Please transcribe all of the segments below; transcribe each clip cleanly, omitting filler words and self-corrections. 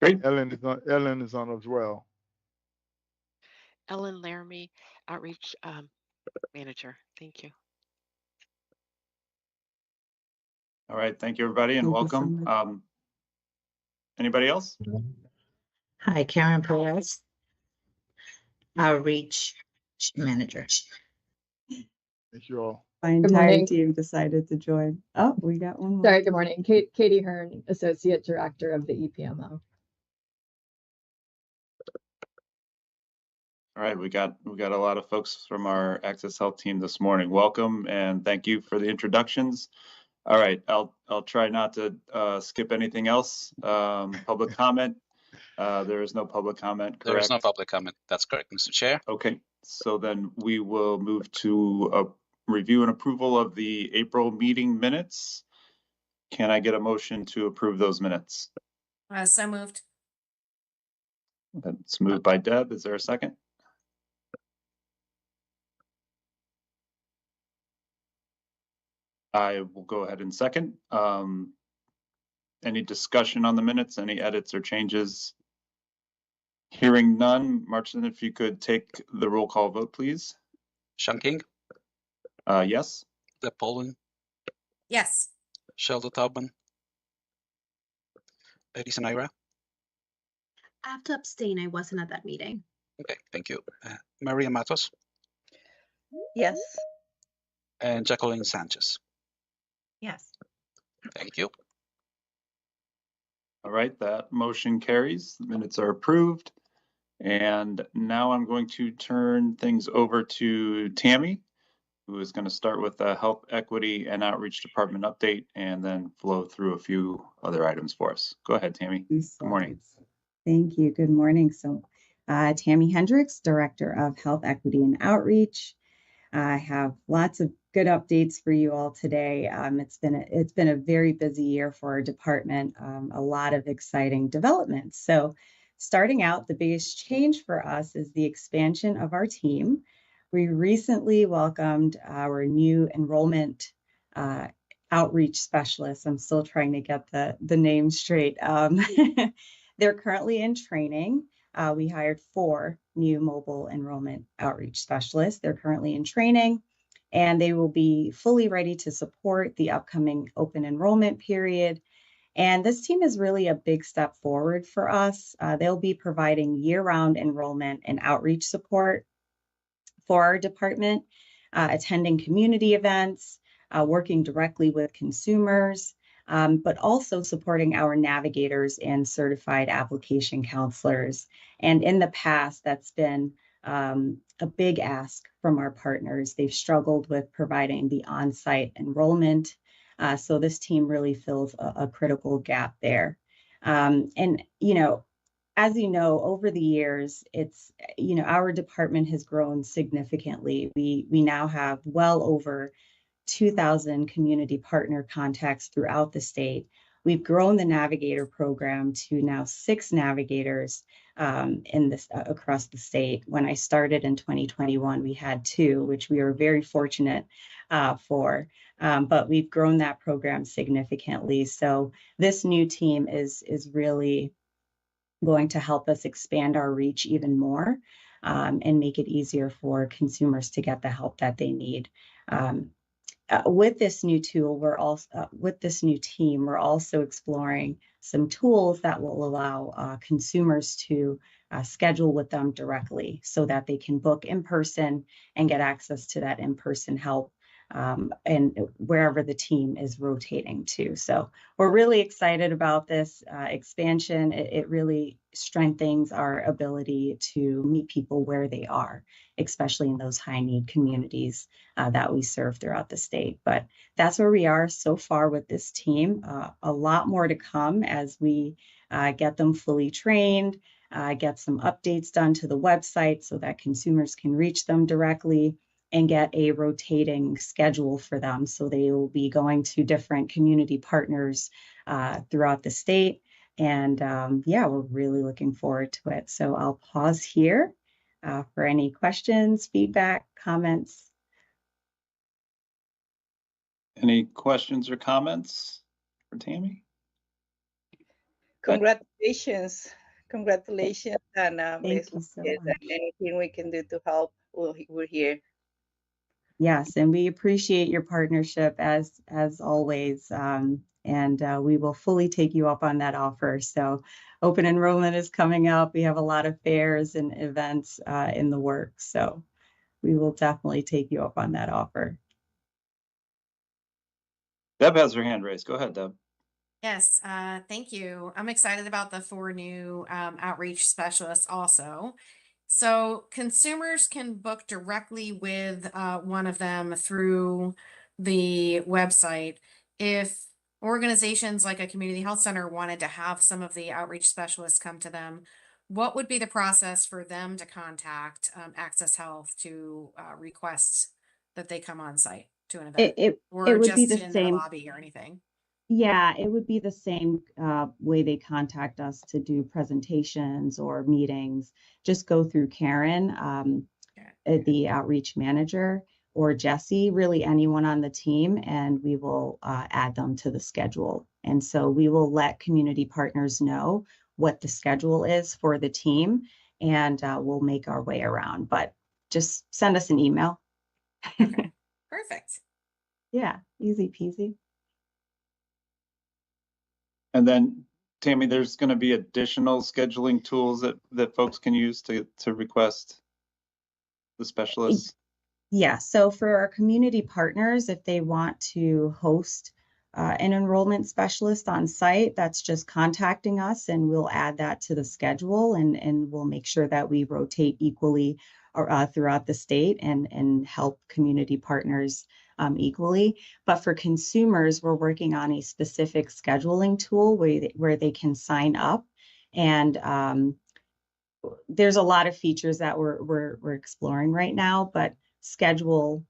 Great. Ellen is on as well. Ellen Laramie, Outreach Manager. Thank you. All right. Thank you, everybody, and Thank you so welcome. much. Anybody else? Hi, Karen Perez, Outreach Manager. Thank you all. My Good entire morning. team decided to join. Oh, we got one more. Sorry, good morning. Katie Hearn, Associate Director of the EPMO. All right, we got a lot of folks from our Access Health team this morning. Welcome and thank you for the introductions. All right, I'll try not to skip anything else. Public comment. There is no public comment, correct? There is no public comment. That's correct, Mr. Chair. Okay, so then we will move to a review and approval of the April meeting minutes. Can I get a motion to approve those minutes? So moved. That's moved by Deb. Is there a second? I will go ahead and second. Any discussion on the minutes? Any edits or changes? Hearing none, Martin, if you could take the roll call vote, please. Sean King, Yes. Deb Poland, Yes. Sheldon Taubman, Edison Ira. I have to abstain. I wasn't at that meeting. Okay, thank you. Maria Matos Yes. and Jacqueline Sanchez. Yes. Thank you. All right, that motion carries. The minutes are approved. And now I'm going to turn things over to Tammy, who is going to start with the Health Equity and Outreach Department update and then flow through a few other items for us. Go ahead, Tammy. Good morning. Thank you. Good morning. So, Tammy Hendricks, Director of Health Equity and Outreach. I have lots of good updates for you all today. It's been a very busy year for our department. A lot of exciting developments. So, starting out, the biggest change for us is the expansion of our team. We recently welcomed our new enrollment outreach specialist. I'm still trying to get the name straight. They're currently in training. We hired 4 new mobile enrollment outreach specialists. They're currently in training, and they will be fully ready to support the upcoming open enrollment period. And this team is really a big step forward for us. They'll be providing year-round enrollment and outreach support for our department, attending community events, working directly with consumers, but also supporting our navigators and certified application counselors. And in the past, that's been a big ask from our partners. They've struggled with providing the on-site enrollment. So this team really fills a critical gap there. And, as you know, over the years, our department has grown significantly. We now have well over 2,000 community partner contacts throughout the state. We've grown the Navigator program to now 6 navigators across the state. When I started in 2021, we had 2, which we were very fortunate for. But we've grown that program significantly. So this new team is really going to help us expand our reach even more and make it easier for consumers to get the help that they need. With this new tool, with this new team, we're also exploring some tools that will allow consumers to schedule with them directly so that they can book in person and get access to that in-person help and wherever the team is rotating to. So we're really excited about this expansion. It really strengthens our ability to meet people where they are, especially in those high-need communities that we serve throughout the state. But that's where we are so far with this team. A lot more to come as we get them fully trained, get some updates done to the website so that consumers can reach them directly, and get a rotating schedule for them. So they will be going to different community partners throughout the state. And we're really looking forward to it. So I'll pause here for any questions, feedback, comments. Any questions or comments for Tammy? Congratulations. Congratulations. And Thank you so yes, much. and anything we can do to help, we're here. Yes, and we appreciate your partnership as always. And we will fully take you up on that offer. So open enrollment is coming up. We have a lot of fairs and events in the works. So we will definitely take you up on that offer. Deb has her hand raised. Go ahead, Deb. Yes, thank you. I'm excited about the 4 new outreach specialists also. So consumers can book directly with one of them through the website. If organizations like a community health center wanted to have some of the outreach specialists come to them, what would be the process for them to contact Access Health to request that they come on site to an event? It Or would be just the in the same. lobby or anything? Yeah, it would be the same way they contact us to do presentations or meetings. Just go through Karen, the outreach manager, or Jesse, really anyone on the team, and we will add them to the schedule. And so we will let community partners know what the schedule is for the team, and we'll make our way around. But just send us an email. Okay, perfect. Yeah, easy peasy. And then, Tammy, there's going to be additional scheduling tools that folks can use to request the specialists. Yeah, so for our community partners, if they want to host an enrollment specialist on site, that's just contacting us and we'll add that to the schedule, and we'll make sure that we rotate equally throughout the state and help community partners equally. But for consumers, we're working on a specific scheduling tool where they can sign up, and there's a lot of features that we're exploring right now, but schedule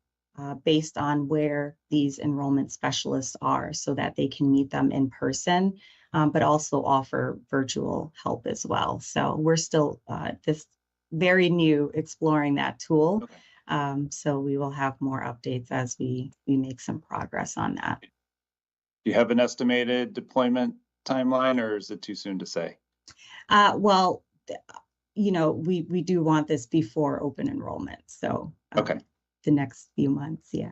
based on where these enrollment specialists are so that they can meet them in person, but also offer virtual help as well. So we're still this very new exploring that tool. Okay. So we will have more updates as we make some progress on that. Do you have an estimated deployment timeline, or is it too soon to say? Well, we do want this before open enrollment. So Okay. The next few months, yeah.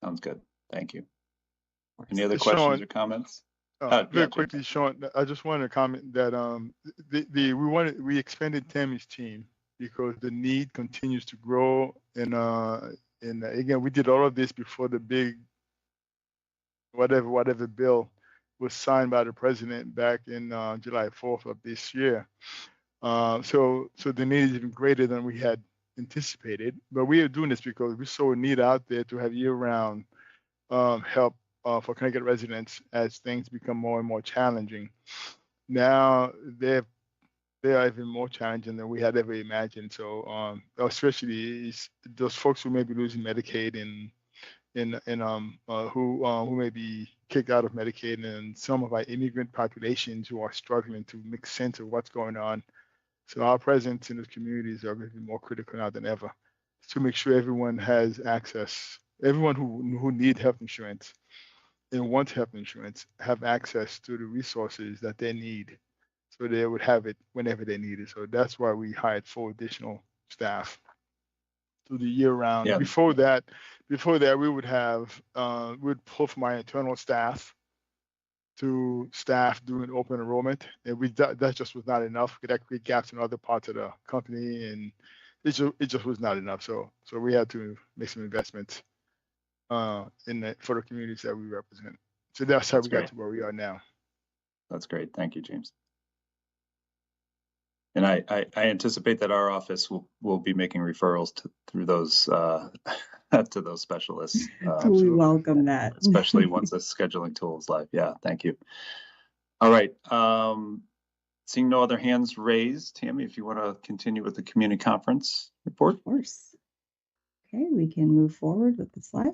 Sounds good. Thank you. Of course. Any other Sean, questions or comments? Very yeah, quickly, Sean, I just wanted to comment that we expanded Tammy's team because the need continues to grow, and again, we did all of this before the big whatever bill was signed by the president back in July 4th of this year. So the need is even greater than we had anticipated, but we are doing this because we saw a need out there to have year-round help for Connecticut residents as things become more and more challenging. Now they are even more challenging than we had ever imagined. So especially those folks who may be losing Medicaid and who may be kicked out of Medicaid, and some of our immigrant populations who are struggling to make sense of what's going on. So our presence in those communities are going to be more critical now than ever to make sure everyone has access. Everyone who need health insurance and wants health insurance have access to the resources that they need, so they would have it whenever they need it. So that's why we hired 4 additional staff to the year round. Yeah. Before that, we would have we'd pull from my internal staff to staff doing open enrollment, and that just was not enough. That create gaps in other parts of the company, and it just was not enough. So we had to make some investments for the communities that we represent. So that's how we got to where we are now. That's great. Thank you, James. And I anticipate that our office will be making referrals through those to those specialists. We welcome that, especially once the scheduling tool is live. Yeah, thank you. All right. Seeing no other hands raised, Tammy, if you want to continue with the community conference report. Of course. Okay, we can move forward with the slide.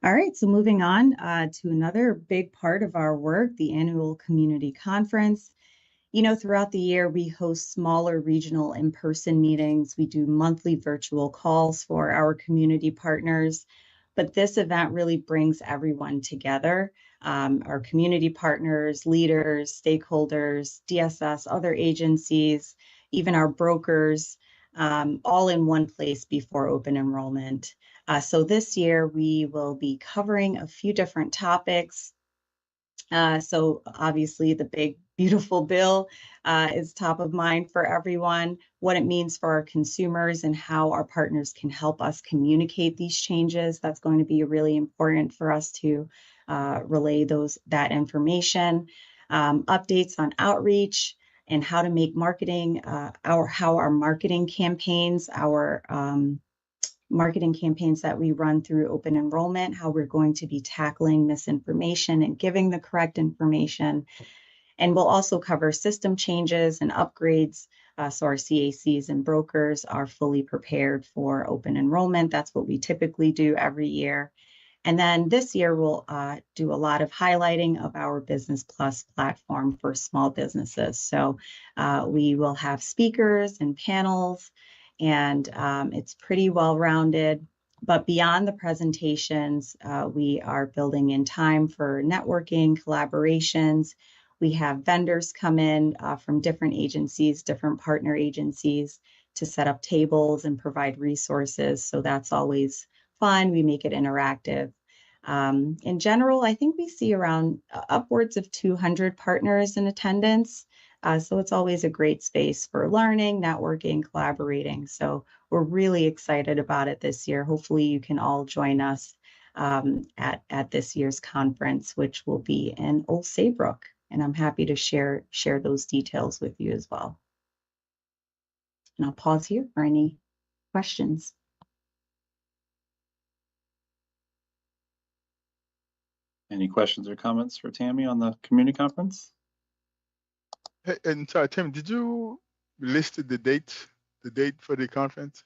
All right, so moving on to another big part of our work, the annual community conference. Throughout the year, we host smaller regional in-person meetings. We do monthly virtual calls for our community partners. but this event really brings everyone together. Our community partners, leaders, stakeholders, DSS, other agencies, even our brokers, all in one place before open enrollment. So this year we will be covering a few different topics. So obviously the big, beautiful bill is top of mind for everyone, what it means for our consumers and how our partners can help us communicate these changes. That's going to be really important for us to relay that information. Updates on outreach and how to make marketing, how our marketing campaigns, marketing campaigns that we run through open enrollment, how we're going to be tackling misinformation and giving the correct information. And we'll also cover system changes and upgrades. So our CACs and brokers are fully prepared for open enrollment. That's what we typically do every year. And then this year, we'll do a lot of highlighting of our Business Plus platform for small businesses. So we will have speakers and panels, and it's pretty well-rounded. But beyond the presentations, we are building in time for networking, collaborations. We have vendors come in from different agencies, different partner agencies, to set up tables and provide resources. So that's always fun. We make it interactive. In general, I think we see around upwards of 200 partners in attendance. So it's always a great space for learning, networking, collaborating. So we're really excited about it this year. Hopefully you can all join us at this year's conference, which will be in Old Saybrook. And I'm happy to share those details with you as well. And I'll pause here for any questions. Any questions or comments for Tammy on the community conference? Hey, and sorry, Tim, did you list the date for the conference?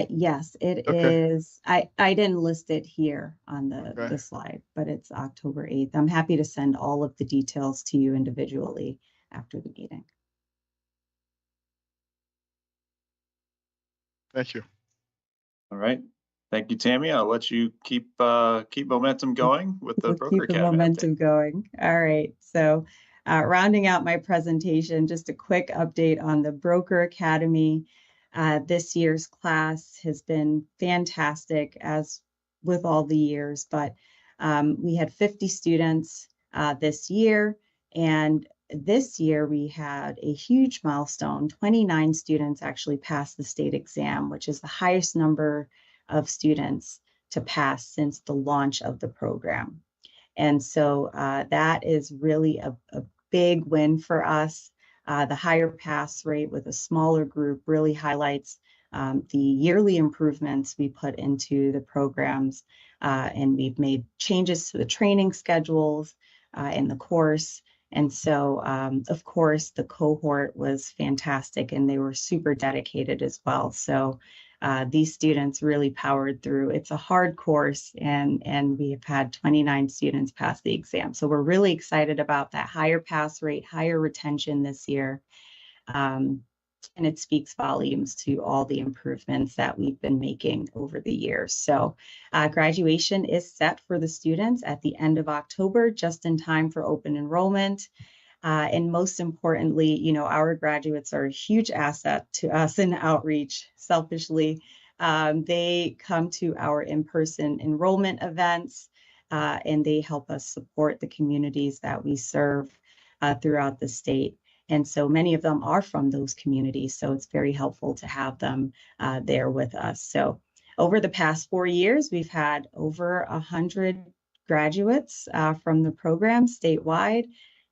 Yes, it Okay. is. I didn't list it here on the slide, but it's October 8th. I'm happy to send all of the details to you individually after the meeting. Thank you. All right. Thank you, Tammy. I'll let you keep momentum going with the We'll Broker keep the Academy momentum update. going. All right. So rounding out my presentation, just a quick update on the Broker Academy. This year's class has been fantastic, as with all the years, but we had 50 students this year. And this year we had a huge milestone. 29 students actually passed the state exam, which is the highest number of students to pass since the launch of the program. And so that is really a big win for us. The higher pass rate with a smaller group really highlights the yearly improvements we put into the programs. And we've made changes to the training schedules in the course. And so, of course, the cohort was fantastic and they were super dedicated as well. So these students really powered through. It's a hard course, and we have had 29 students pass the exam. So we're really excited about that higher pass rate, higher retention this year. And it speaks volumes to all the improvements that we've been making over the years. So graduation is set for the students at the end of October, just in time for open enrollment. And most importantly, you know, our graduates are a huge asset to us in outreach. Selfishly, they come to our in-person enrollment events, and they help us support the communities that we serve throughout the state. And so many of them are from those communities, so it's very helpful to have them there with us. So over the past 4 years, we've had over 100 graduates from the program statewide.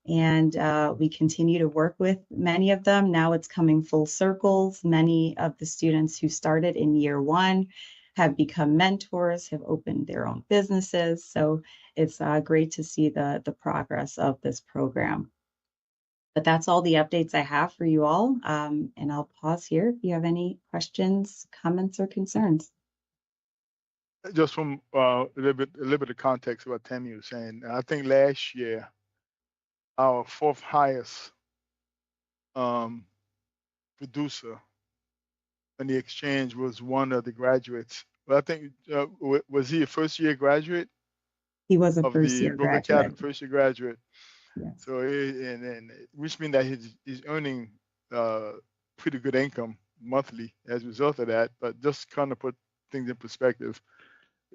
And we continue to work with many of them. Now it's coming full circles. Many of the students who started in year one have become mentors, have opened their own businesses. So it's great to see the progress of this program. But that's all the updates I have for you all. And I'll pause here if you have any questions, comments, or concerns. Just from a little bit of context of what Tammy was saying. I think last year, our fourth highest producer on the exchange was one of the graduates Well, I think, was he a first-year graduate He was a of first the year Broker Academy, graduate. first-year graduate? Yes. So, and which means that he's earning pretty good income monthly as a result of that. But just kind of put things in perspective,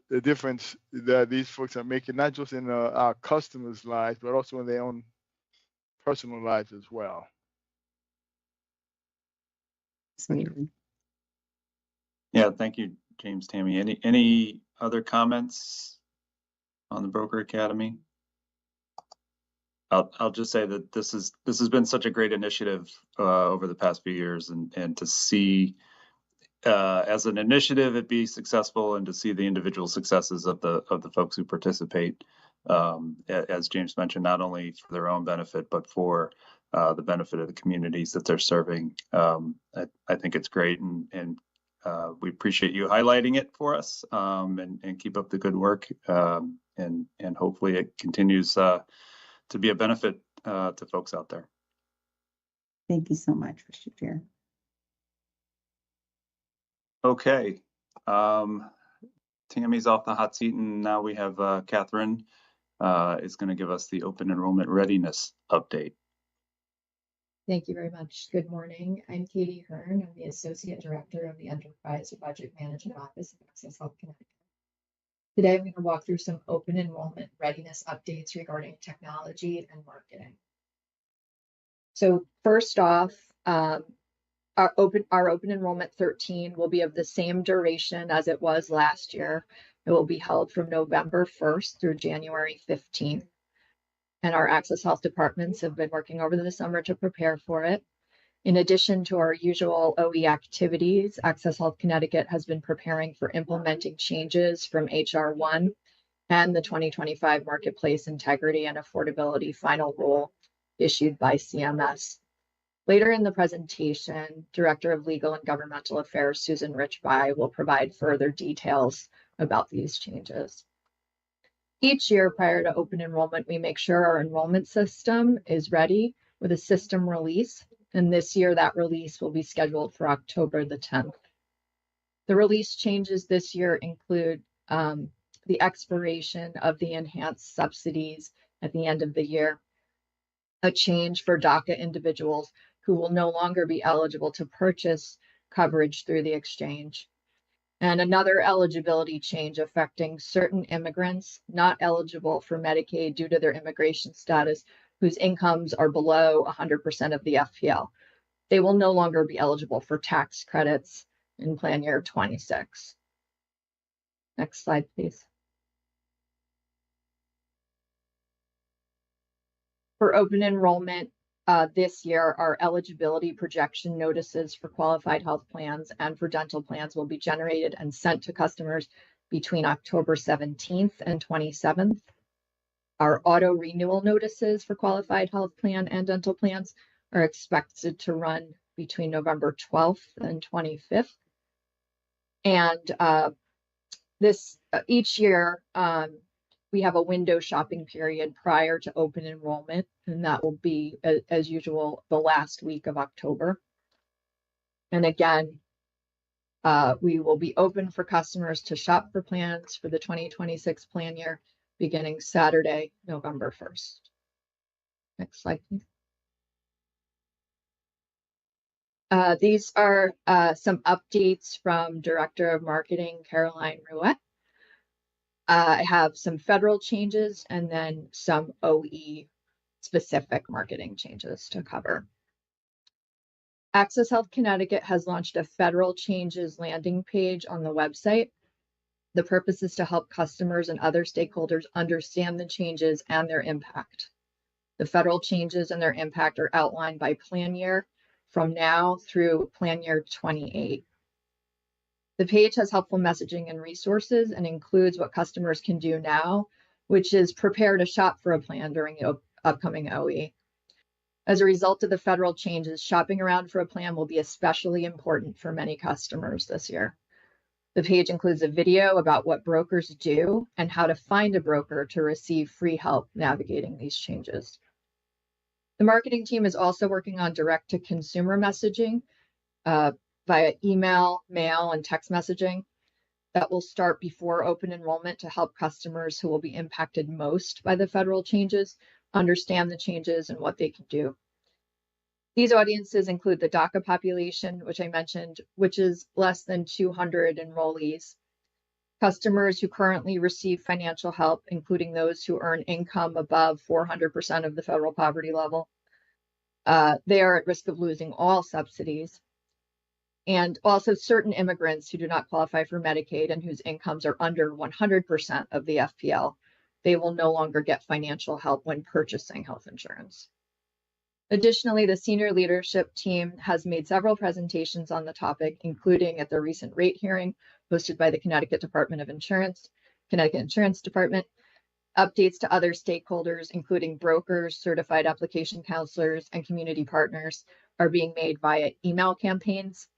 the difference that these folks are making, not just in our customers' lives, but also in their own personal lives as well. Absolutely. Yeah, thank you, James, Tammy. Any other comments on the Broker Academy? I'll just say that this has been such a great initiative over the past few years, and to see as an initiative it be successful, and to see the individual successes of the folks who participate, as James mentioned, not only for their own benefit but for the benefit of the communities that they're serving. I think it's great, and we appreciate you highlighting it for us, and keep up the good work, and hopefully it continues to be a benefit to folks out there. Thank you so much, Mr. Chair. Okay. Tammy's off the hot seat, and now we have Catherine is going to give us the open enrollment readiness update. Thank you very much. Good morning. I'm Katie Hearn. I'm the Associate Director of the Enterprise Budget Management Office of Access Health Connecticut. Today, I'm going to walk through some open enrollment readiness updates regarding technology and marketing. So first off, our open enrollment 13 will be of the same duration as it was last year. It will be held from November 1st through January 15th. And our Access Health departments have been working over the summer to prepare for it. In addition to our usual OE activities, Access Health Connecticut has been preparing for implementing changes from HR 1 and the 2025 Marketplace Integrity and Affordability Final Rule issued by CMS. Later in the presentation, Director of Legal and Governmental Affairs, Susan Richby, will provide further details about these changes. Each year prior to open enrollment, we make sure our enrollment system is ready with a system release. And this year, that release will be scheduled for October the 10th. The release changes this year include the expiration of the enhanced subsidies at the end of the year, a change for DACA individuals who will no longer be eligible to purchase coverage through the exchange, and another eligibility change affecting certain immigrants not eligible for Medicaid due to their immigration status, whose incomes are below 100% of the FPL. They will no longer be eligible for tax credits in plan year 26. Next slide, please. For open enrollment this year, our eligibility projection notices for qualified health plans and for dental plans will be generated and sent to customers between October 17th and 27th. Our auto renewal notices for qualified health plan and dental plans are expected to run between November 12th and 25th. And each year, we have a window shopping period prior to open enrollment, and that will be, as usual, the last week of October. And again, we will be open for customers to shop for plans for the 2026 plan year, beginning Saturday, November 1st. Next slide, please. These are some updates from Director of Marketing, Caroline Ruette. I have some federal changes and then some OE specific marketing changes to cover. Access Health Connecticut has launched a federal changes landing page on the website. The purpose is to help customers and other stakeholders understand the changes and their impact. The federal changes and their impact are outlined by plan year from now through plan year 28. The page has helpful messaging and resources and includes what customers can do now, which is prepare to shop for a plan during the upcoming OE. As a result of the federal changes, shopping around for a plan will be especially important for many customers this year. The page includes a video about what brokers do and how to find a broker to receive free help navigating these changes. The marketing team is also working on direct-to-consumer messaging via email, mail, and text messaging. that will start before open enrollment to help customers who will be impacted most by the federal changes understand the changes and what they can do. These audiences include the DACA population, which I mentioned, which is less than 200 enrollees. Customers who currently receive financial help, including those who earn income above 400% of the federal poverty level. They are at risk of losing all subsidies. And also certain immigrants who do not qualify for Medicaid and whose incomes are under 100% of the FPL, they will no longer get financial help when purchasing health insurance. Additionally, the senior leadership team has made several presentations on the topic, including at the recent rate hearing hosted by the Connecticut Department of Insurance, Connecticut Insurance Department. Updates to other stakeholders, including brokers, certified application counselors, and community partners, are being made via email campaigns.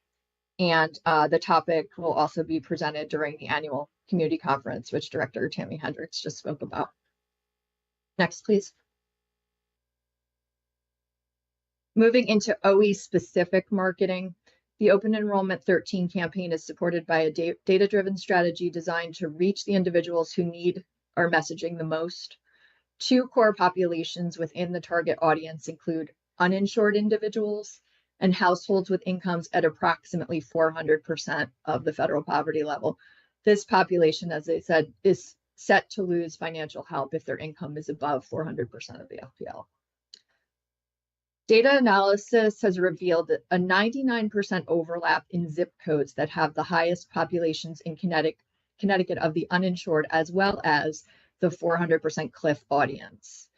And the topic will also be presented during the annual community conference, which Director Tammy Hendricks just spoke about. Next, please. Moving into OE-specific marketing, the Open Enrollment 13 campaign is supported by a data-driven strategy designed to reach the individuals who need our messaging the most. Two core populations within the target audience include uninsured individuals and households with incomes at approximately 400% of the federal poverty level. This population, as I said, is set to lose financial help if their income is above 400% of the FPL. Data analysis has revealed that a 99% overlap in zip codes that have the highest populations in Connecticut of the uninsured, as well as the 400% CLIF audience.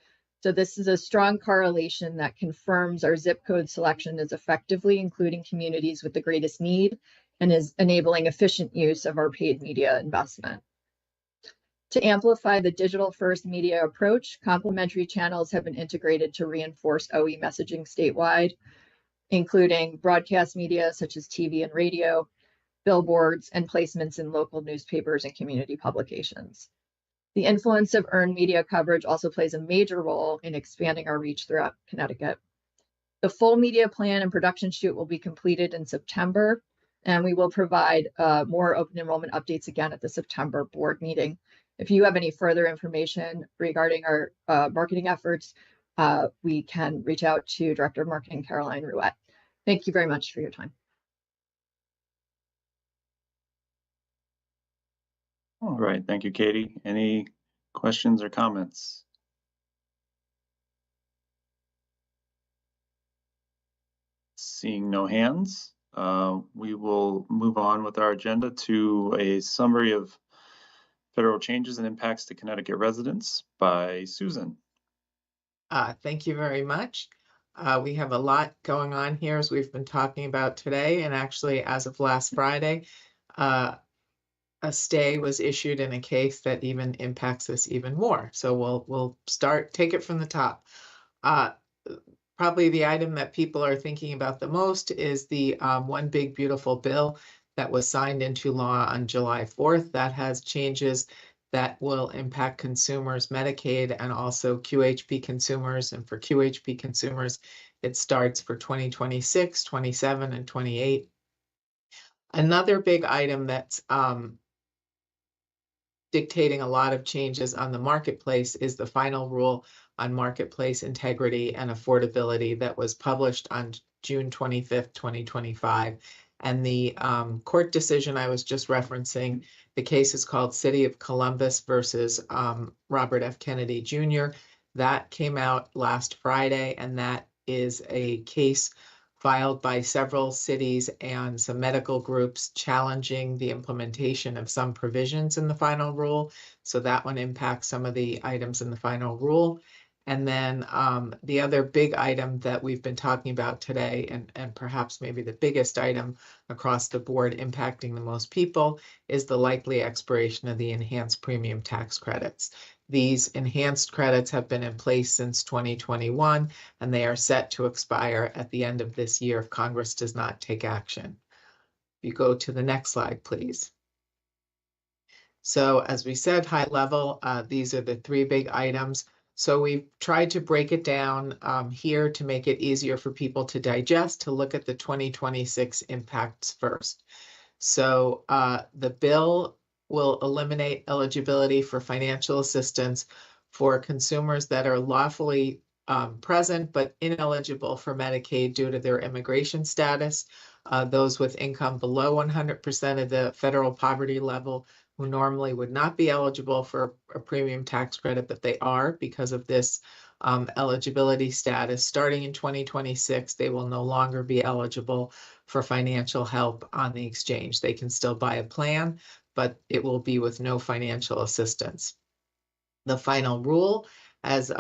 So this is a strong correlation that confirms our zip code selection is effectively including communities with the greatest need and is enabling efficient use of our paid media investment. To amplify the digital-first media approach, complementary channels have been integrated to reinforce OE messaging statewide, including broadcast media such as TV and radio, billboards, and placements in local newspapers and community publications. The influence of earned media coverage also plays a major role in expanding our reach throughout Connecticut. The full media plan and production shoot will be completed in September, and we will provide more open enrollment updates again at the September board meeting. If you have any further information regarding our marketing efforts, we can reach out to Director of Marketing Caroline Ruette. Thank you very much for your time. All right, thank you, Katie. Any questions or comments? Seeing no hands, we will move on with our agenda to a summary of federal changes and impacts to Connecticut residents by Susan. Thank you very much. We have a lot going on here, as we've been talking about today, and actually as of last Friday, a stay was issued in a case that even impacts us even more. So we'll take it from the top. Probably the item that people are thinking about the most is the One Big Beautiful Bill that was signed into law on July 4th. That has changes that will impact consumers, Medicaid, and also QHP consumers. And for QHP consumers, it starts for 2026, 27, and 28. Another big item that's dictating a lot of changes on the marketplace is the final rule on marketplace integrity and affordability that was published on June 25th, 2025. And the court decision I was just referencing, the case is called City of Columbus versus Robert F. Kennedy Jr. That came out last Friday, and that is a case filed by several cities and some medical groups challenging the implementation of some provisions in the final rule. So that one impacts some of the items in the final rule. And then the other big item that we've been talking about today, and perhaps maybe the biggest item across the board impacting the most people, is the likely expiration of the enhanced premium tax credits. These enhanced credits have been in place since 2021, and they are set to expire at the end of this year if Congress does not take action. If you go to the next slide, please. So as we said, high level, these are the three big items. So we've tried to break it down here to make it easier for people to digest, to look at the 2026 impacts first. So the bill will eliminate eligibility for financial assistance for consumers that are lawfully present but ineligible for Medicaid due to their immigration status. Those with income below 100% of the federal poverty level who normally would not be eligible for a premium tax credit, but they are because of this eligibility status. Starting in 2026, they will no longer be eligible for financial help on the exchange. They can still buy a plan, but it will be with no financial assistance. The final rule, as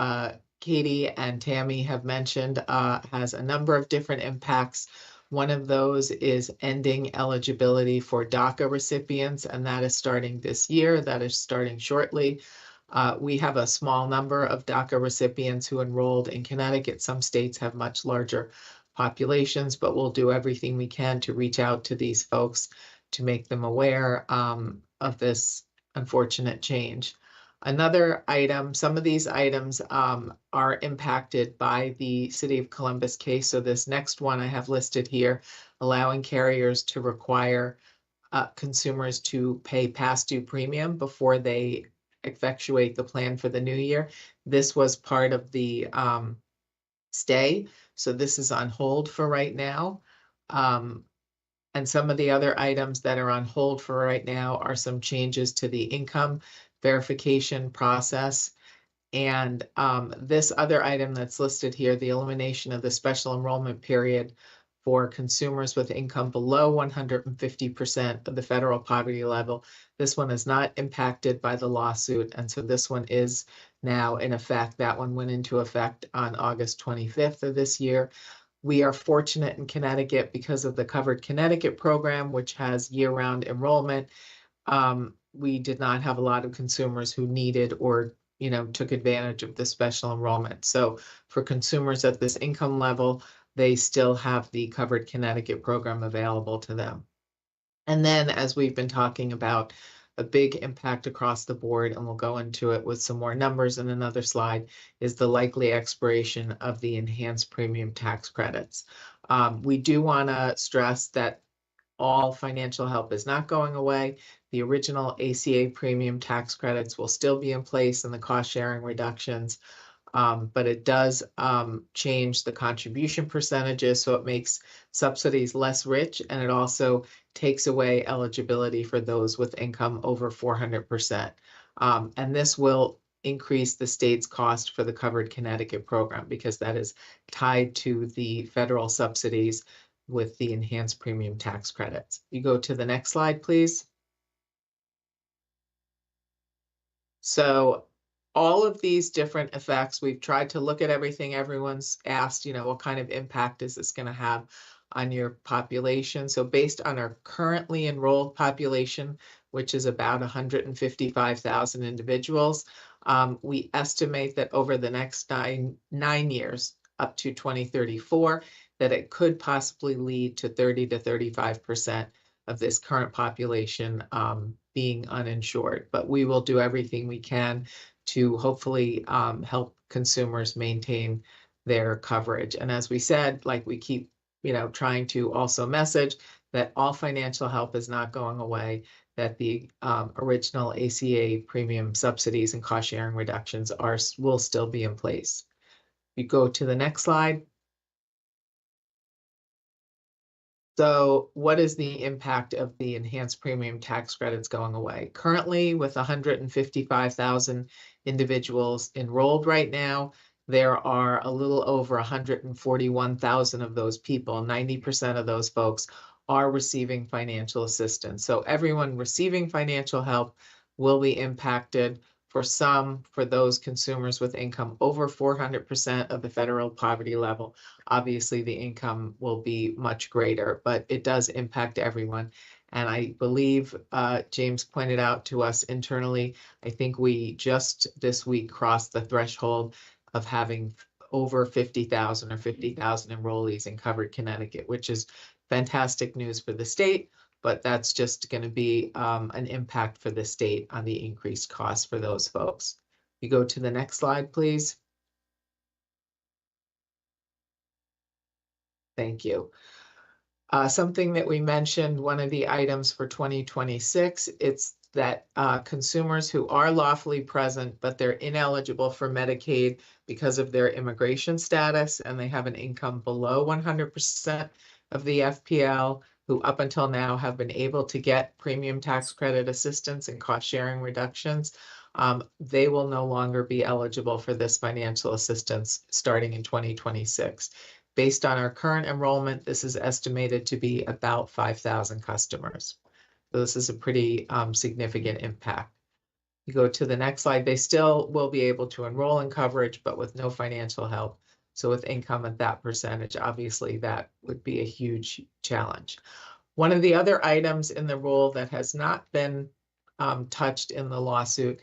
Katie and Tammy have mentioned, has a number of different impacts. One of those is ending eligibility for DACA recipients, and that is starting this year. That is starting shortly. We have a small number of DACA recipients who enrolled in Connecticut. Some states have much larger populations, but we'll do everything we can to reach out to these folks to make them aware of this unfortunate change. Another item, some of these items are impacted by the City of Columbus case. So this next one I have listed here, allowing carriers to require consumers to pay past due premium before they effectuate the plan for the new year. This was part of the stay. So this is on hold for right now. And some of the other items that are on hold for right now are some changes to the income verification process. And this other item that's listed here, the elimination of the special enrollment period for consumers with income below 150% of the federal poverty level. This one is not impacted by the lawsuit. And so this one is now in effect. That one went into effect on August 25th of this year. We are fortunate in Connecticut because of the Covered Connecticut program, which has year-round enrollment. We did not have a lot of consumers who needed or took advantage of the special enrollment. So for consumers at this income level, they still have the Covered Connecticut program available to them. And then, as we've been talking about, a big impact across the board, and we'll go into it with some more numbers in another slide, is the likely expiration of the enhanced premium tax credits. We do want to stress that all financial help is not going away. The original ACA premium tax credits will still be in place and the cost sharing reductions, but it does change the contribution percentages, so it makes subsidies less rich, and it also takes away eligibility for those with income over 400%. And this will increase the state's cost for the Covered Connecticut program because that is tied to the federal subsidies with the enhanced premium tax credits. You go to the next slide, please. So all of these different effects, we've tried to look at everything. Everyone's asked, what kind of impact is this going to have on your population? So based on our currently enrolled population, which is about 155,000 individuals, we estimate that over the next nine years, up to 2034, that it could possibly lead to 30 to 35% of this current population being uninsured. But we will do everything we can to hopefully help consumers maintain their coverage. And as we said, like we keep, trying to also message that all financial help is not going away, that the original ACA premium subsidies and cost sharing reductions will still be in place. You go to the next slide. So what is the impact of the enhanced premium tax credits going away? Currently, with 155,000 individuals enrolled right now, there are a little over 141,000 of those people. 90% of those folks are receiving financial assistance. So everyone receiving financial help will be impacted. For those consumers with income over 400% of the federal poverty level, obviously the income will be much greater, but it does impact everyone. And I believe James pointed out to us internally, I think we just this week crossed the threshold of having over 50,000 or 50,000 enrollees in Covered Connecticut, which is fantastic news for the state. But that's just going to be an impact for the state on the increased costs for those folks. You go to the next slide, please. Thank you. Something that we mentioned, one of the items for 2026, it's that consumers who are lawfully present, but they're ineligible for Medicaid because of their immigration status and they have an income below 100% of the FPL, who up until now have been able to get premium tax credit assistance and cost sharing reductions, they will no longer be eligible for this financial assistance starting in 2026. Based on our current enrollment, this is estimated to be about 5,000 customers. So this is a pretty significant impact. You go to the next slide, they still will be able to enroll in coverage, but with no financial help. So with income at that percentage, obviously that would be a huge challenge. One of the other items in the rule that has not been touched in the lawsuit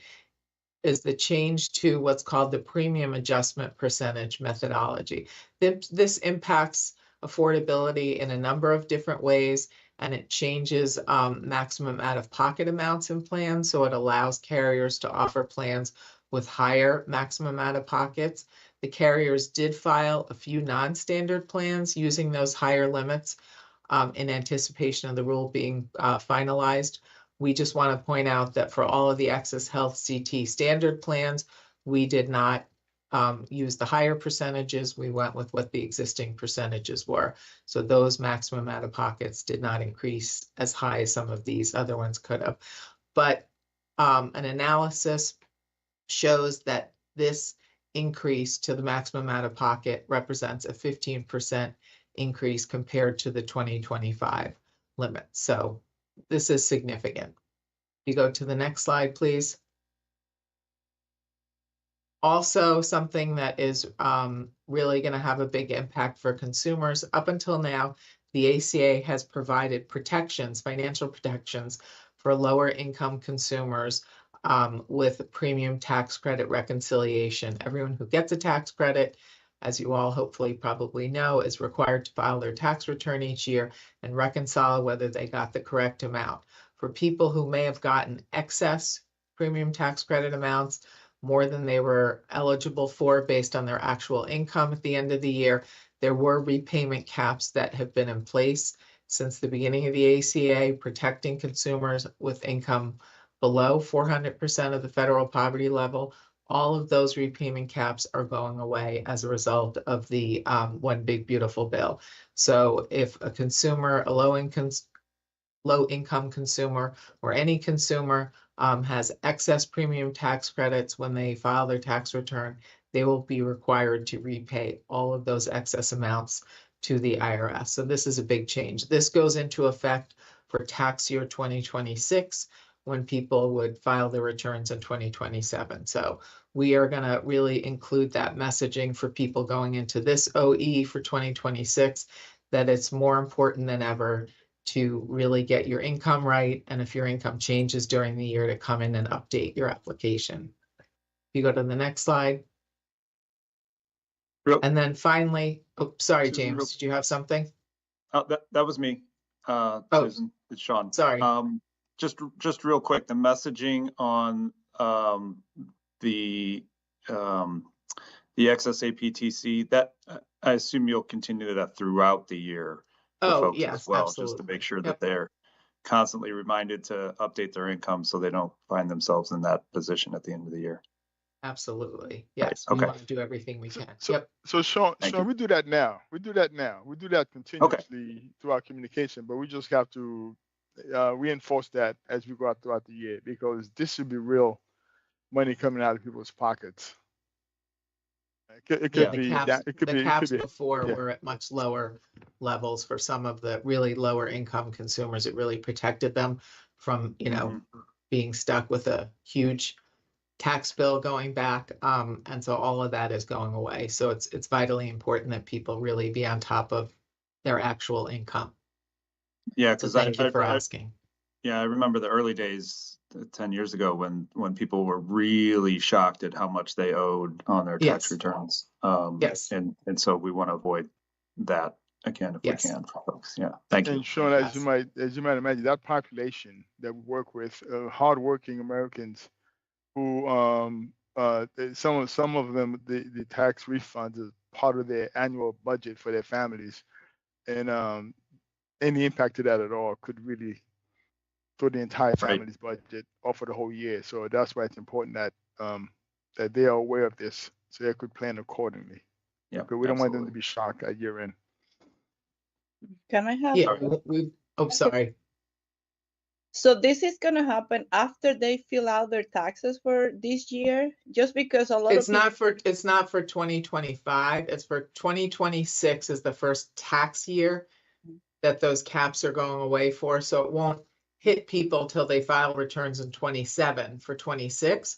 is the change to what's called the premium adjustment percentage methodology. This impacts affordability in a number of different ways, and it changes maximum out-of-pocket amounts in plans. So it allows carriers to offer plans with higher maximum out-of-pockets. The carriers did file a few non-standard plans using those higher limits in anticipation of the rule being finalized. We just want to point out that for all of the Access Health CT standard plans, we did not use the higher percentages. We went with what the existing percentages were. So those maximum out-of-pockets did not increase as high as some of these other ones could have. But an analysis shows that this increase to the maximum out-of-pocket represents a 15% increase compared to the 2025 limit. So this is significant. You go to the next slide, please. Also, something that is really going to have a big impact for consumers. Up until now, the ACA has provided protections, financial protections for lower income consumers with premium tax credit reconciliation. Everyone who gets a tax credit, as you all hopefully probably know, is required to file their tax return each year and reconcile whether they got the correct amount. For people who may have gotten excess premium tax credit amounts, more than they were eligible for based on their actual income at the end of the year, there were repayment caps that have been in place since the beginning of the ACA, protecting consumers with income below 400% of the federal poverty level. All of those repayment caps are going away as a result of the One Big Beautiful Bill. So if a consumer, a low-income consumer, or any consumer has excess premium tax credits when they file their tax return, they will be required to repay all of those excess amounts to the IRS. So this is a big change. This goes into effect for tax year 2026 when people would file their returns in 2027. So we are going to really include that messaging for people going into this OE for 2026, that it's more important than ever to really get your income right. And if your income changes during the year, to come in and update your application. If you go to the next slide. And then finally, oh, sorry, James, did you have something? Oh, that was me. Susan, it's Sean. Sorry. Just real quick, the messaging on the excess APTC, that I assume you'll continue that throughout the year. Folks Yes, as well, absolutely. just to make sure that they're constantly reminded to update their income so they don't find themselves in that position at the end of the year. Absolutely. Yes. Okay. We want to do everything we can. So Sean, we do that now. We do that continuously through our communication, but we just have to reinforce that as we go out throughout the year, because this should be real money coming out of people's pockets. It could be the caps before were at much lower levels for some of the really lower income consumers. It really protected them from, being stuck with a huge tax bill going back. And so all of that is going away. So it's vitally important that people really be on top of their actual income. Yeah, because thank you for asking. Yeah, I remember the early days 10 years ago when people were really shocked at how much they owed on their tax returns. Yes. And so we want to avoid that again if we can for folks. Yeah. Thank you. And Sean, as you might imagine, that population that we work with, hardworking Americans who some of them the tax refunds is part of their annual budget for their families, and any impact to that at all could really through the entire family's budget or for the whole year. So that's why it's important that that they are aware of this so they could plan accordingly. Yeah, Because we don't want them to absolutely. be shocked at year end. Can I have? Yeah, oh, sorry. So this is gonna happen after they fill out their taxes for this year, just because a lot It's of people. it's not for 2025, it's for 2026 is the first tax year that those caps are going away for, so it won't hit people till they file returns in 27 for 26.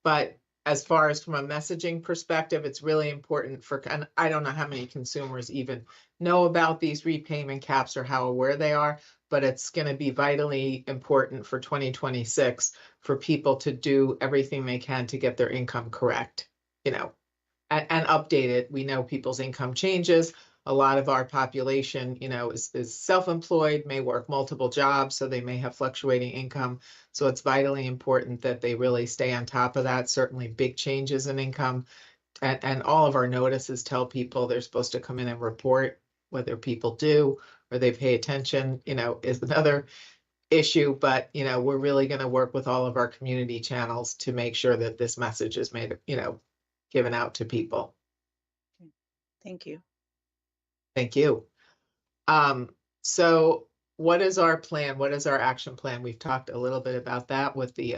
But as far as from a messaging perspective, it's really important for, and I don't know how many consumers even know about these repayment caps or how aware they are, but it's going to be vitally important for 2026 for people to do everything they can to get their income correct, you know, and update it. We know people's income changes. A lot of our population, you know, is self-employed, may work multiple jobs, so they may have fluctuating income. So it's vitally important that they really stay on top of that. Certainly big changes in income. And all of our notices tell people they're supposed to come in and report. Whether people do or they pay attention, you know, is another issue. But, you know, we're really going to work with all of our community channels to make sure that this message is made, you know, given out to people. Thank you. Thank you. So what is our plan? What is our action plan? We've talked a little bit about that with the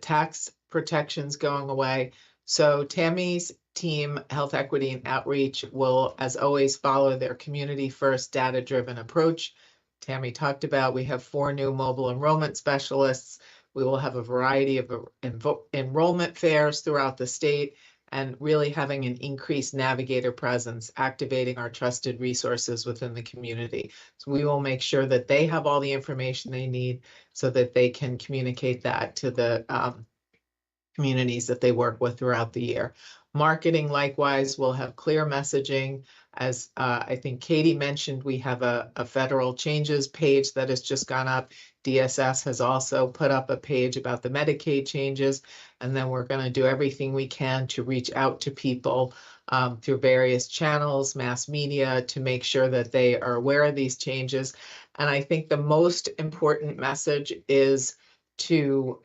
tax protections going away. So Tammy's team, Health Equity and Outreach, will, as always, follow their community first data-driven approach. Tammy talked about, we have 4 new mobile enrollment specialists. We will have a variety of enrollment fairs throughout the state, and really having an increased navigator presence, activating our trusted resources within the community. So we will make sure that they have all the information they need so that they can communicate that to the communities that they work with throughout the year. Marketing, likewise, will have clear messaging. As I think Katie mentioned, we have a federal changes page that has just gone up. DSS has also put up a page about the Medicaid changes, and then we're going to do everything we can to reach out to people through various channels, mass media, to make sure that they are aware of these changes. And I think the most important message is to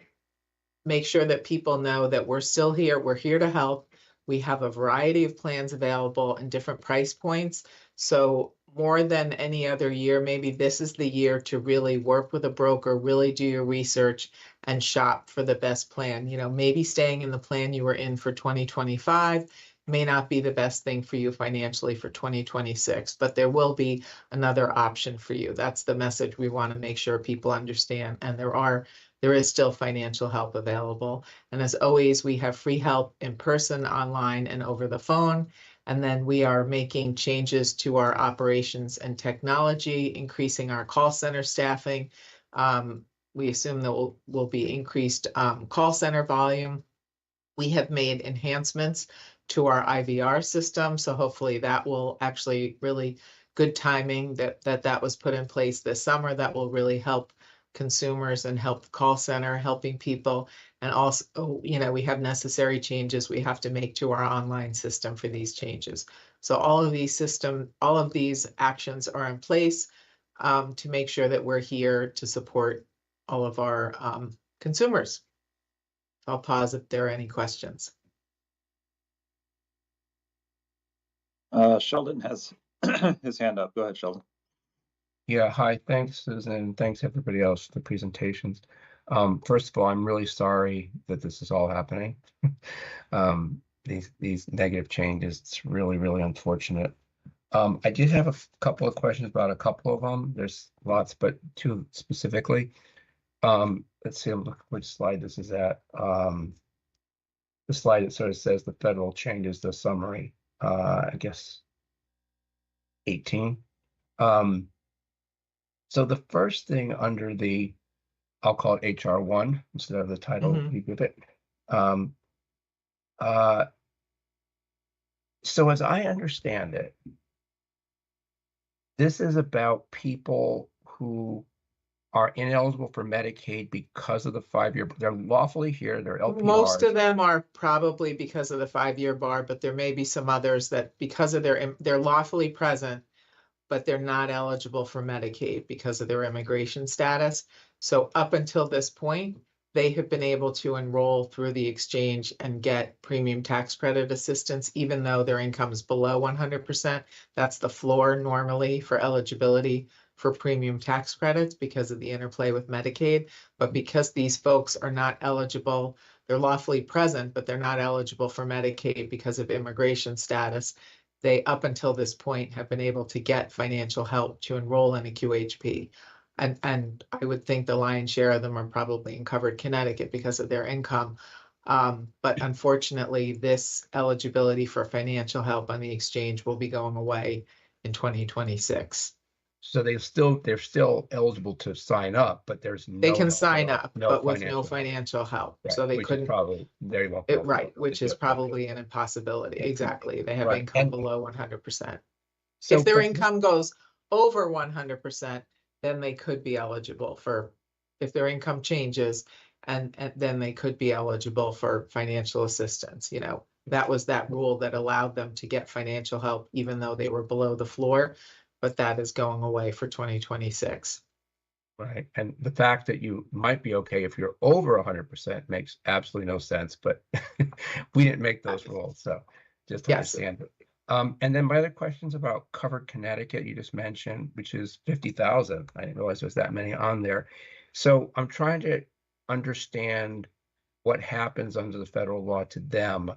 make sure that people know that we're still here. We're here to help. We have a variety of plans available and different price points. So more than any other year, maybe this is the year to really work with a broker, really do your research and shop for the best plan. You know, maybe staying in the plan you were in for 2025 may not be the best thing for you financially for 2026, but there will be another option for you. That's the message we want to make sure people understand. And there is still financial help available. And as always, we have free help in person, online, and over the phone. And then we are making changes to our operations and technology, increasing our call center staffing. We assume there will be increased call center volume. We have made enhancements to our IVR system. So hopefully that will actually really good timing that was put in place this summer. That will really help consumers and help the call center, helping people. And also, you know, we have necessary changes we have to make to our online system for these changes. So all of these actions are in place to make sure that we're here to support all of our consumers. I'll pause if there are any questions. Sheldon has his hand up. Go ahead, Sheldon. Yeah, hi, thanks, Susan, and thanks everybody else for the presentations. First of all, I'm really sorry that this is all happening. These negative changes, it's really, really unfortunate. I did have a couple of questions about a couple of them. There's lots, but 2 specifically. Let's see, I'm looking which slide this is at. The slide that sort of says the federal changes, the summary, I guess 18. So the first thing under the, I'll call it HR1 instead of the title you give it. So as I understand it, this is about people who are ineligible for Medicaid because of the 5-year, they're lawfully here, they're LPRs. Most of them are probably because of the 5-year bar, but there may be some others that because of they're lawfully present, but they're not eligible for Medicaid because of their immigration status. So up until this point, they have been able to enroll through the exchange and get premium tax credit assistance, even though their income is below 100%. That's the floor normally for eligibility for premium tax credits because of the interplay with Medicaid. But because these folks are not eligible, they're lawfully present, but they're not eligible for Medicaid because of immigration status, they, up until this point, have been able to get financial help to enroll in a QHP. And I would think the lion's share of them are probably in Covered Connecticut because of their income. But unfortunately, this eligibility for financial help on the exchange will be going away in 2026. So they're still eligible to sign up, but there's no. They can help, sign no- up, no but with no help. financial help. Right, So they which is couldn't, probably very well. right, which is probably an impossibility. Exactly. They have Right, income and- below 100%. So, If their but- income goes over 100%, then they could be eligible for, if their income changes, and then they could be eligible for financial assistance. You know, that was that rule that allowed them to get financial help even though they were below the floor, but that is going away for 2026. Right, and the fact that you might be okay if you're over 100% makes absolutely no sense, but we didn't make those rules, so just Yes. understand it. And then my other question's about Covered Connecticut you just mentioned, which is 50,000. I didn't realize there was that many on there. So I'm trying to understand what happens under the federal law to them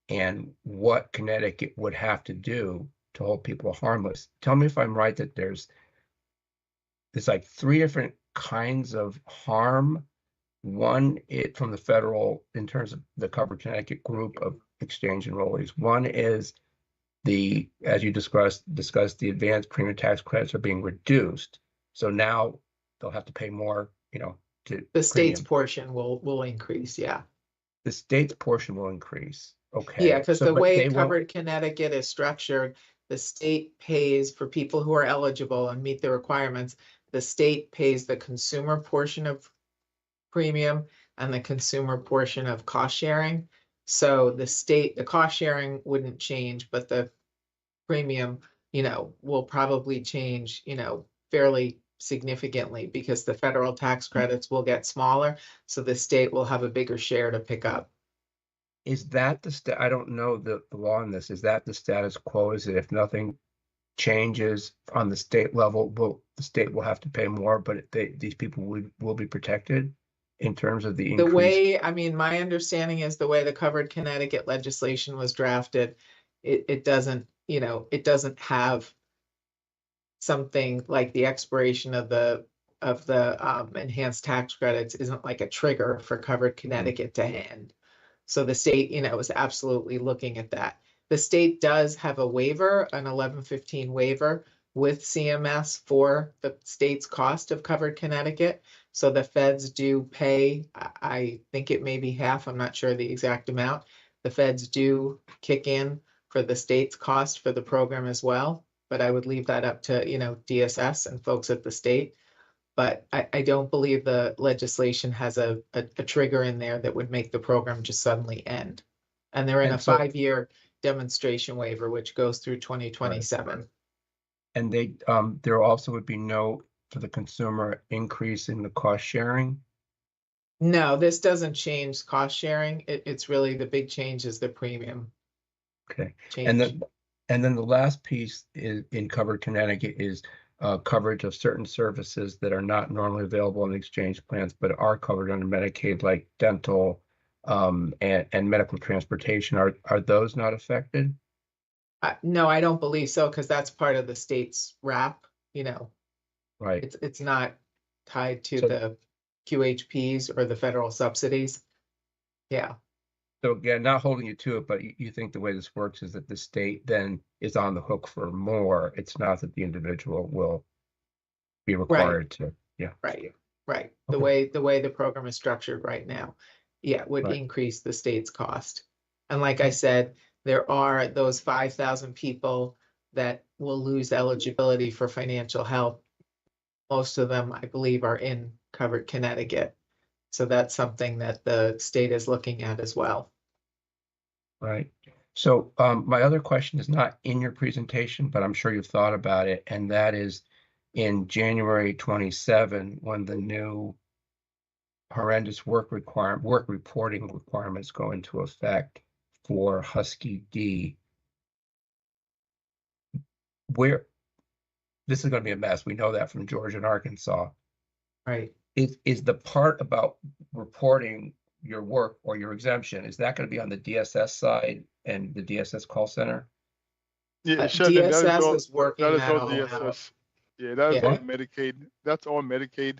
and what Connecticut would have to do to hold people harmless. Tell me if I'm right that there's like 3 different kinds of harm. One, from the federal, in terms of the Covered Connecticut group of exchange enrollees. One is as you discussed, the advanced premium tax credits are being reduced. So now they'll have to pay more, to The state's premium. portion will increase, yeah. The state's portion will increase. Okay. Yeah, because So, the but way they won't- Covered Connecticut is structured, the state pays for people who are eligible and meet the requirements. The state pays the consumer portion of premium and the consumer portion of cost sharing. So the cost sharing wouldn't change, but the premium, will probably change, fairly significantly because the federal tax credits will get smaller. So the state will have a bigger share to pick up. Is that I don't know the law on this. Is that the status quo? Is it if nothing changes on the state level, the state will have to pay more, but these people will be protected in terms of the The increase? way, my understanding is the way the Covered Connecticut legislation was drafted, it doesn't, it doesn't have something like the expiration of the enhanced tax credits isn't like a trigger for Covered Connecticut to end. So the state, is absolutely looking at that. The state does have a waiver, an 1115 waiver with CMS for the state's cost of Covered Connecticut. So the feds do pay, I think it may be half, I'm not sure the exact amount. The feds do kick in for the state's cost for the program as well, but I would leave that up to, DSS and folks at the state. But I don't believe the legislation has a trigger in there that would make the program just suddenly end. And they're in And a so- 5-year demonstration waiver, which goes through 2027. And there also would be no, for the consumer, increase in the cost sharing? No, this doesn't change cost sharing. It's really the big change is the premium Okay. change. And then the last piece is in Covered Connecticut is coverage of certain services that are not normally available in exchange plans, but are covered under Medicaid, like dental and medical transportation. Are those not affected? No, I don't believe so, because that's part of the state's wrap, Right. it's not tied to So- the QHPs or the federal subsidies. Yeah, So again, not holding you to it, but you think the way this works is that the state then is on the hook for more. It's not that the individual will be required to, yeah. right. Okay. The way the program is structured right now, yeah, it would Right. increase the state's cost. And like I said, there are those 5,000 people that will lose eligibility for financial help. Most of them, I believe, are in Covered Connecticut. So that's something that the state is looking at as well. Right. So my other question is not in your presentation, but I'm sure you've thought about it, and that is in January 27, when the new horrendous work reporting requirements go into effect for Husky D. Where this is going to be a mess. We know that from Georgia and Arkansas. Right. Is the part about reporting your work or your exemption, is that going to be on the DSS side and the DSS call center? Yeah, Sheldon, that is DSS all, is working that is that all all out. DSS. Yeah, that is Yeah. all Medicaid. That's all Medicaid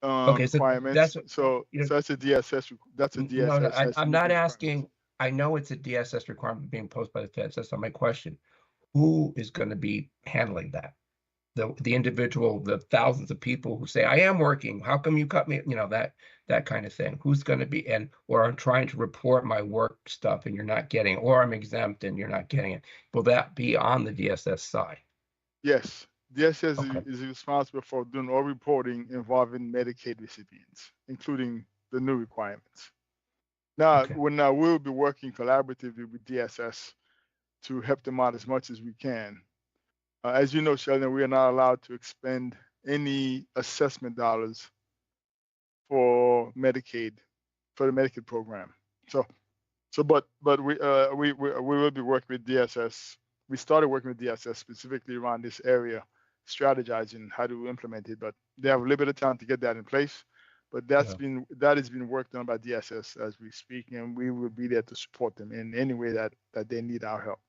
Okay, so requirements. that's So you know, that's a DSS. That's a no, DSS. no, has to I'm meet not the asking. I know it's a DSS requirement being posed by the feds. That's not my question. Who is going to be handling that? The individual, the thousands of people who say, I am working, how come you cut me? You know, that kind of thing. Who's going to be, or I'm trying to report my work stuff and you're not getting, or I'm exempt and you're not getting it. Will that be on the DSS side? Yes, DSS Okay. is responsible for doing all reporting involving Medicaid recipients, including the new requirements. Now, Okay. we'll be working collaboratively with DSS to help them out as much as we can. As you know, Sheldon, we are not allowed to expend any assessment dollars for Medicaid, for the Medicaid program. But we will be working with DSS. We started working with DSS specifically around this area, strategizing how to implement it. But they have a little bit of time to get that in place. But that has been worked on by DSS as we speak, and we will be there to support them in any way that they need our help.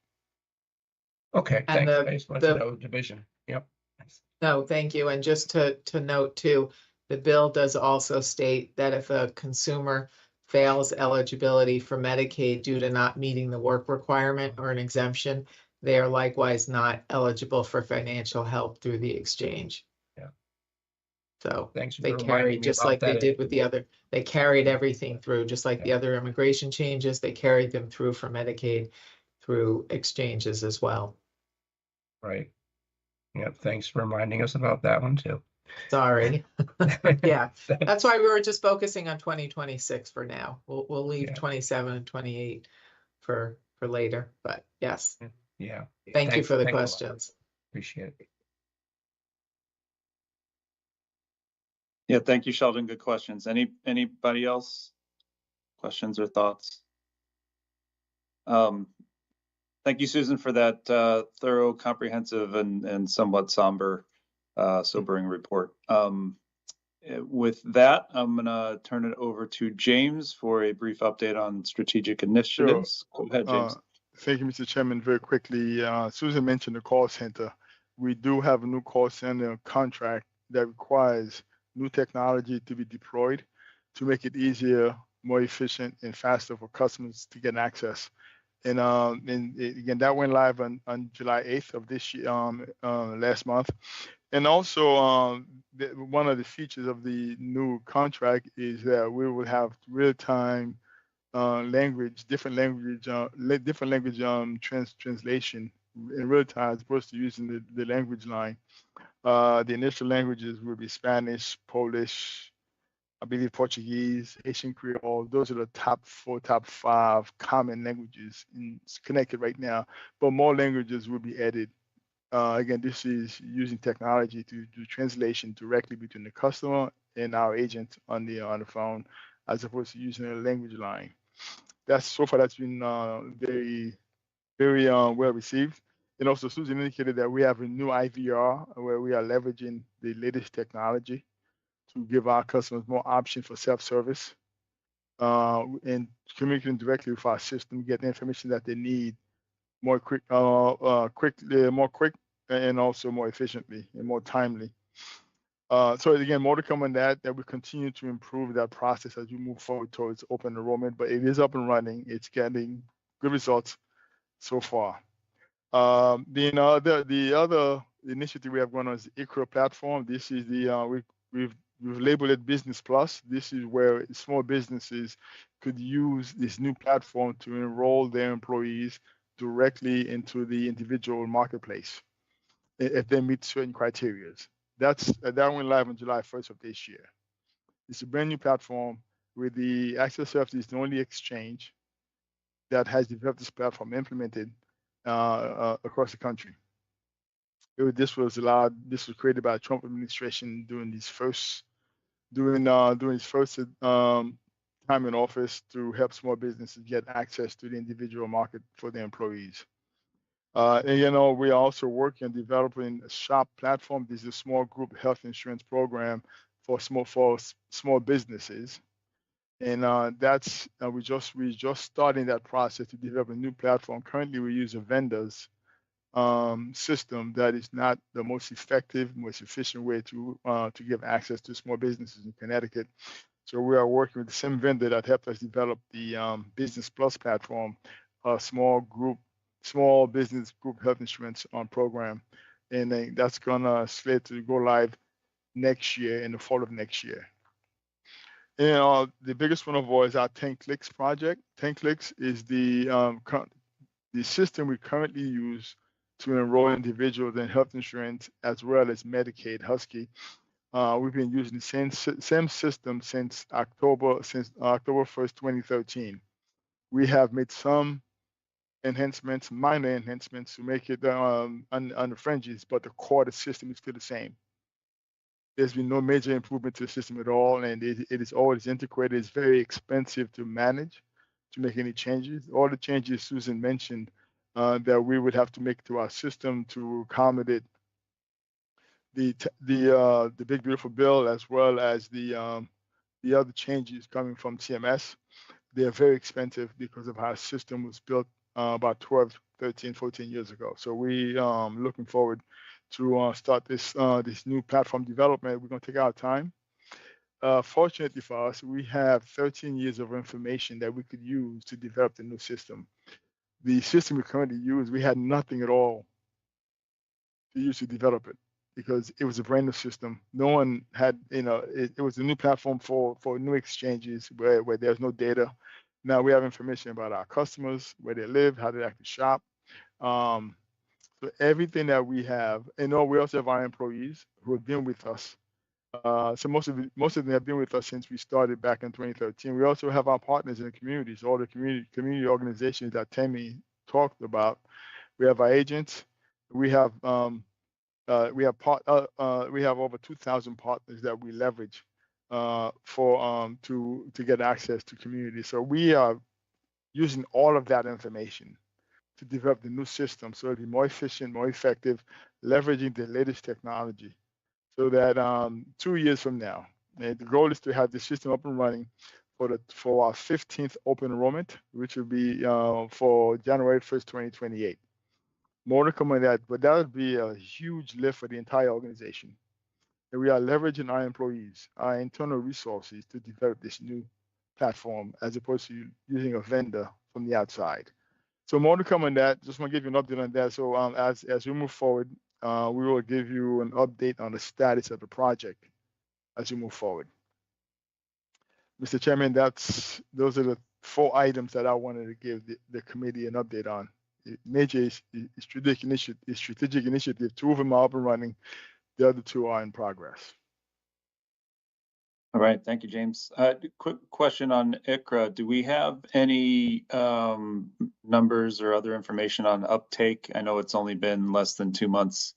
Okay, And thanks. I just wanted to know division. Yep. No, thank you. And just to note too, the bill does also state that if a consumer fails eligibility for Medicaid due to not meeting the work requirement or an exemption, they are likewise not eligible for financial help through the exchange. Yeah. So thanks they for reminding carried, me just about like they that. did with the other, they carried everything through, just like the other immigration changes, they carried them through for Medicaid through exchanges as well. Right. Yep. Thanks for reminding us about that one too. Sorry. Yeah, that's why we were just focusing on 2026 for now. We'll leave 27 and 28 for later, but yes. Yeah. Thank you for the Thanks a lot. questions. Appreciate it. Yeah, thank you, Sheldon. Good questions. Anybody else? Questions or thoughts? Thank you, Susan, for that thorough, comprehensive, and somewhat sobering report. With that, I'm going to turn it over to James for a brief update on strategic initiatives. Go ahead, James. Thank you, Mr. Chairman. Very quickly, Susan mentioned the call center. We do have a new call center contract that requires new technology to be deployed to make it easier, more efficient, and faster for customers to get access. And again, that went live on July 8th of this year, last month. And also, one of the features of the new contract is that we will have real-time language, different language translation in real time, as opposed to using the language line. The initial languages will be Spanish, Polish, I believe Portuguese, Haitian Creole. Those are the top 5 common languages connected right now. But more languages will be added. Again, this is using technology to do translation directly between the customer and our agent on the phone, as opposed to using a language line. That's been very, very well received. And also, Susan indicated that we have a new IVR where we are leveraging the latest technology to give our customers more options for self-service and communicating directly with our system, get the information that they need more quick, and also more efficiently and more timely. So again, more to come on that we continue to improve that process as we move forward towards open enrollment, but it is up and running. It's getting good results so far. The other initiative we have going on is the ICRA platform. This is we've labeled it Business Plus. This is where small businesses could use this new platform to enroll their employees directly into the individual marketplace if they meet certain criteria. That went live on July 1st of this year. It's a brand new platform with the Access Service is the only exchange that has developed this platform implemented across the country. This was created by the Trump administration during his first time in office to help small businesses get access to the individual market for their employees. And we are also working on developing a SHOP platform. This is a small group health insurance program for small businesses. And we're just starting that process to develop a new platform. Currently, we use a vendor's system that is not the most effective, most efficient way to give access to small businesses in Connecticut. So we are working with the same vendor that helped us develop the Business Plus platform, a small business group health insurance program, and that's gonna slate to go live next year, in the fall of next year. And the biggest one of all is our 10 Clicks project. 10 Clicks is the system we currently use to enroll individuals in health insurance as well as Medicaid, Husky. We've been using the same system since October 1st, 2013. We have made some enhancements, minor enhancements, to make it on the fringes, but the core of the system is still the same. There's been no major improvement to the system at all, and it is always integrated. It's very expensive to manage, to make any changes. All the changes Susan mentioned that we would have to make to our system to accommodate the big beautiful bill, as well as the other changes coming from CMS. They're very expensive because of how our system was built about 12, 13, 14 years ago. So we looking forward to start this new platform development. We're going to take our time. Fortunately for us, we have 13 years of information that we could use to develop the new system. The system we currently use, we had nothing at all to use to develop it, because it was a brand new system. No one had, it was a new platform for new exchanges where there's no data. Now we have information about our customers, where they live, how they actually shop. So everything that we have, and we also have our employees who have been with us. So most of them have been with us since we started back in 2013. We also have our partners in the communities, all the community organizations that Tammy talked about. We have our agents. We have over 2,000 partners that we leverage to get access to communities. So we are using all of that information to develop the new system, so it'll be more efficient, more effective, leveraging the latest technology, so that 2 years from now, the goal is to have the system up and running for our 15th open enrollment, which will be for January 1st, 2028. More to come on that, but that would be a huge lift for the entire organization. And we are leveraging our employees, our internal resources, to develop this new platform, as opposed to using a vendor from the outside. So more to come on that. Just want to give you an update on that. So as we move forward, we will give you an update on the status of the project as we move forward. Mr. Chairman, those are the 4 items that I wanted to give the committee an update on. Major strategic initiative. 2 of them are up and running. The other 2 are in progress. All right, thank you, James. Quick question on ICRA. Do we have any numbers or other information on uptake? I know it's only been less than 2 months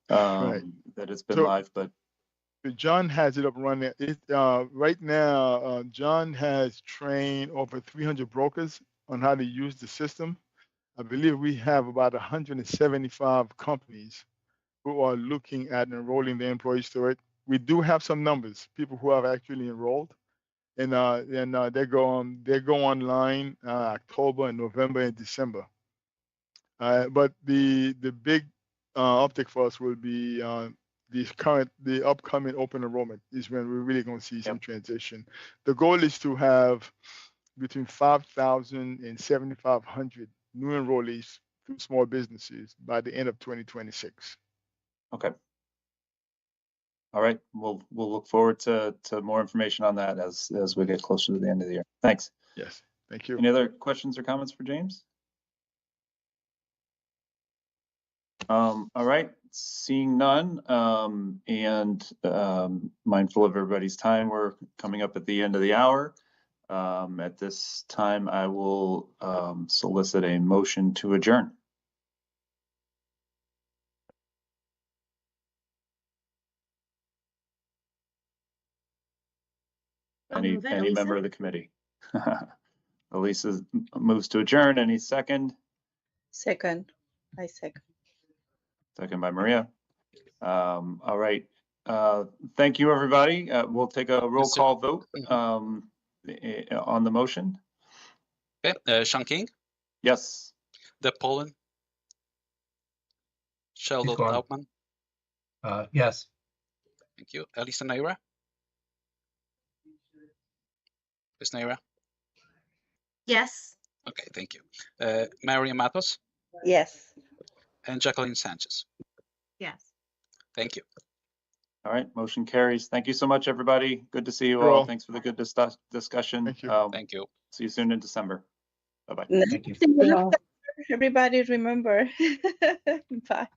that it's been live, but John has it up and running. Right now, John has trained over 300 brokers on how to use the system. I believe we have about 175 companies who are looking at enrolling their employees to it. We do have some numbers, people who have actually enrolled, and they go online October and November and December. But the big uptick for us will be the upcoming open enrollment is when we're really going to see some transition. The goal is to have between 5,000 and 7,500 new enrollees through small businesses by the end of 2026. Okay. All right, we'll look forward to more information on that as we get closer to the end of the year. Thanks. Yes, thank you. Any other questions or comments for James? All right, seeing none, and mindful of everybody's time, we're coming up at the end of the hour. At this time, I will solicit a motion to adjourn. Any move it, member Elisa. of the committee? Elisa moves to adjourn. Any second? Second, I second. Second by Maria. All right. Thank you, everybody. We'll take a roll Mr. call vote on the motion. Okay, Sean King, Yes. Deb Poland, Sheldon gone. Taubman, Yes. thank you. Elisa Naira. Ms. Naira, Yes. okay, thank you. Maria Matos Yes. and Jacqueline Sanchez, Yes. thank you. All right. Motion carries. Thank you so much, everybody. Good to see you You're all. all- Thanks for the good discussion. Thank you. Thank you. See you soon in December. Bye-bye. Thank you. Everybody remember. Bye.